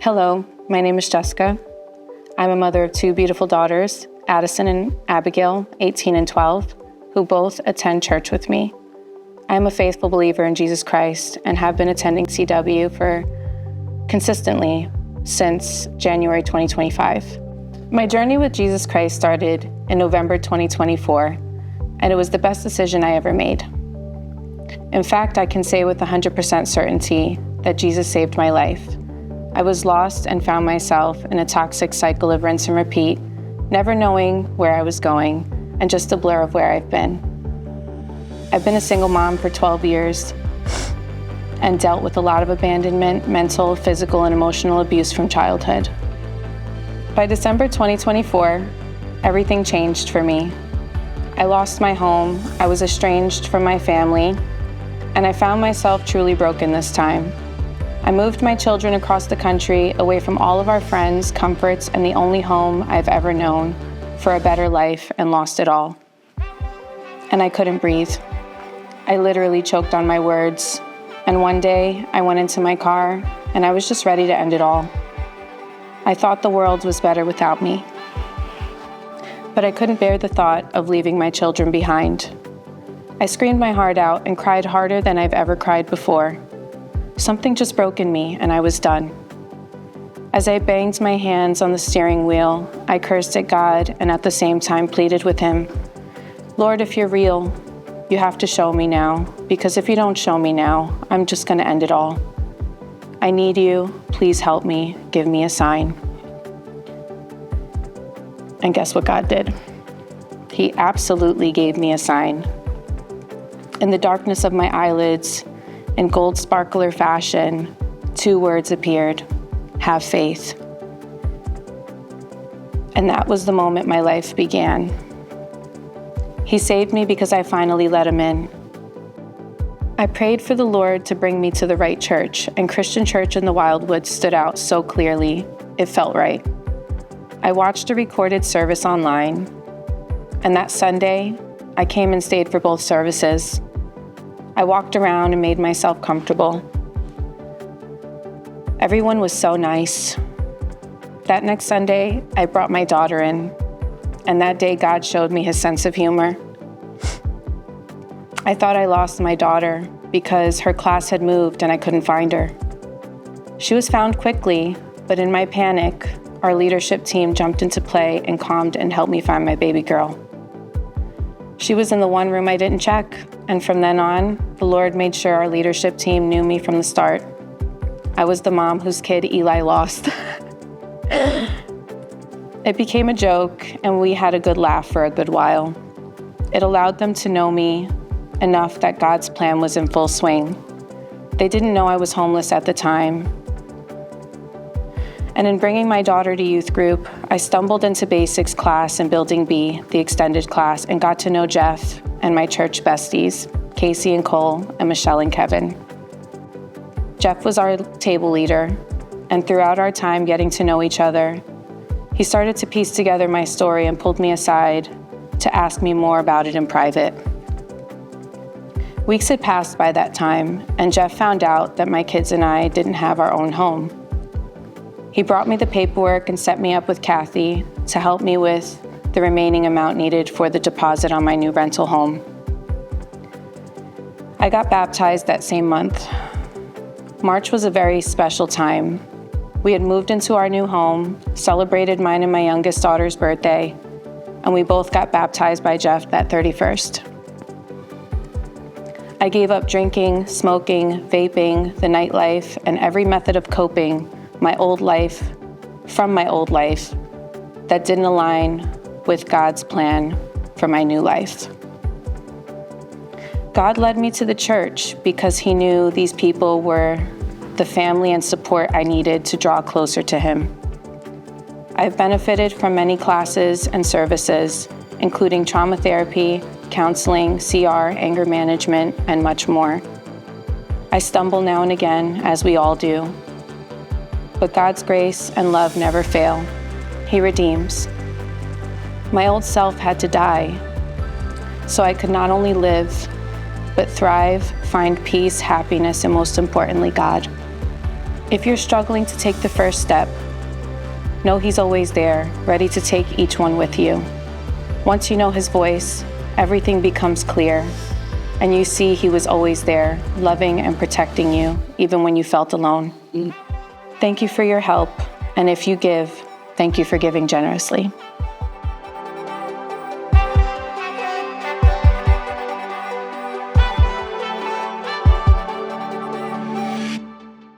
Hello, my name is Jessica. I'm a mother of two beautiful daughters, Addison and Abigail, 18 and 12, who both attend church with me. I am a faithful believer in Jesus Christ and have been attending CW for consistently since January 2025. My journey with Jesus Christ started in November 2024, and it was the best decision I ever made. In fact, I can say with 100% certainty that Jesus saved my life. I was lost and found myself in a toxic cycle of rinse and repeat, never knowing where I was going, and just a blur of where I've been. I've been a single mom for 12 years and dealt with a lot of abandonment, mental, physical, and emotional abuse from childhood. By December 2024, everything changed for me. I lost my home, I was estranged from my family, and I found myself truly broken this time. I moved my children across the country, away from all of our friends, comforts, and the only home I've ever known, for a better life, and lost it all. And I couldn't breathe. I literally choked on my words. And one day, I went into my car, and I was just ready to end it all. I thought the world was better without me. But I couldn't bear the thought of leaving my children behind. I screamed my heart out and cried harder than I've ever cried before. Something just broke in me, and I was done. As I banged my hands on the steering wheel, I cursed at God and at the same time pleaded with Him. Lord, if you're real, you have to show me now, because if you don't show me now, I'm just going to end it all. I need you. Please help me. Give me a sign. And guess what God did? He absolutely gave me a sign. In the darkness of my eyelids, in gold sparkler fashion, two words appeared: have faith. And that was the moment my life began. He saved me because I finally let Him in. I prayed for the Lord to bring me to the right church, and Christian Church in the Wildwood stood out so clearly. It felt right. I watched a recorded service online, and that Sunday, I came and stayed for both services. I walked around and made myself comfortable. Everyone was so nice. That next Sunday, I brought my daughter in, and that day God showed me His sense of humor. I thought I lost my daughter because her class had moved and I couldn't find her. She was found quickly, but in my panic, our leadership team jumped into play and calmed and helped me find my baby girl. She was in the one room I didn't check, and from then on, the Lord made sure our leadership team knew me from the start. I was the mom whose kid Eli lost. It became a joke, and we had a good laugh for a good while. It allowed them to know me enough that God's plan was in full swing. They didn't know I was homeless at the time. And in bringing my daughter to youth group, I stumbled into basics class in Building B, the extended class, and got to know Jeff and my church besties, Casey and Cole, and Michelle and Kevin. Jeff was our table leader, and throughout our time getting to know each other, he started to piece together my story and pulled me aside to ask me more about it in private. Weeks had passed by that time, and Jeff found out that my kids and I didn't have our own home. He brought me the paperwork and set me up with Kathy to help me with the remaining amount needed for the deposit on my new rental home. I got baptized that same month. March was a very special time. We had moved into our new home, celebrated mine and my youngest daughter's birthday, and we both got baptized by Jeff that 31st. I gave up drinking, smoking, vaping, the nightlife, and every method of coping from my old life that didn't align with God's plan for my new life. God led me to the church because He knew these people were the family and support I needed to draw closer to Him. I've benefited from many classes and services, including trauma therapy, counseling, CR, anger management, and much more. I stumble now and again, as we all do. But God's grace and love never fail. He redeems. My old self had to die so I could not only live, but thrive, find peace, happiness, and most importantly, God. If you're struggling to take the first step, know He's always there, ready to take each one with you. Once you know His voice, everything becomes clear, and you see He was always there, loving and protecting you, even when you felt alone. Thank you for your help, and if you give, thank you for giving generously.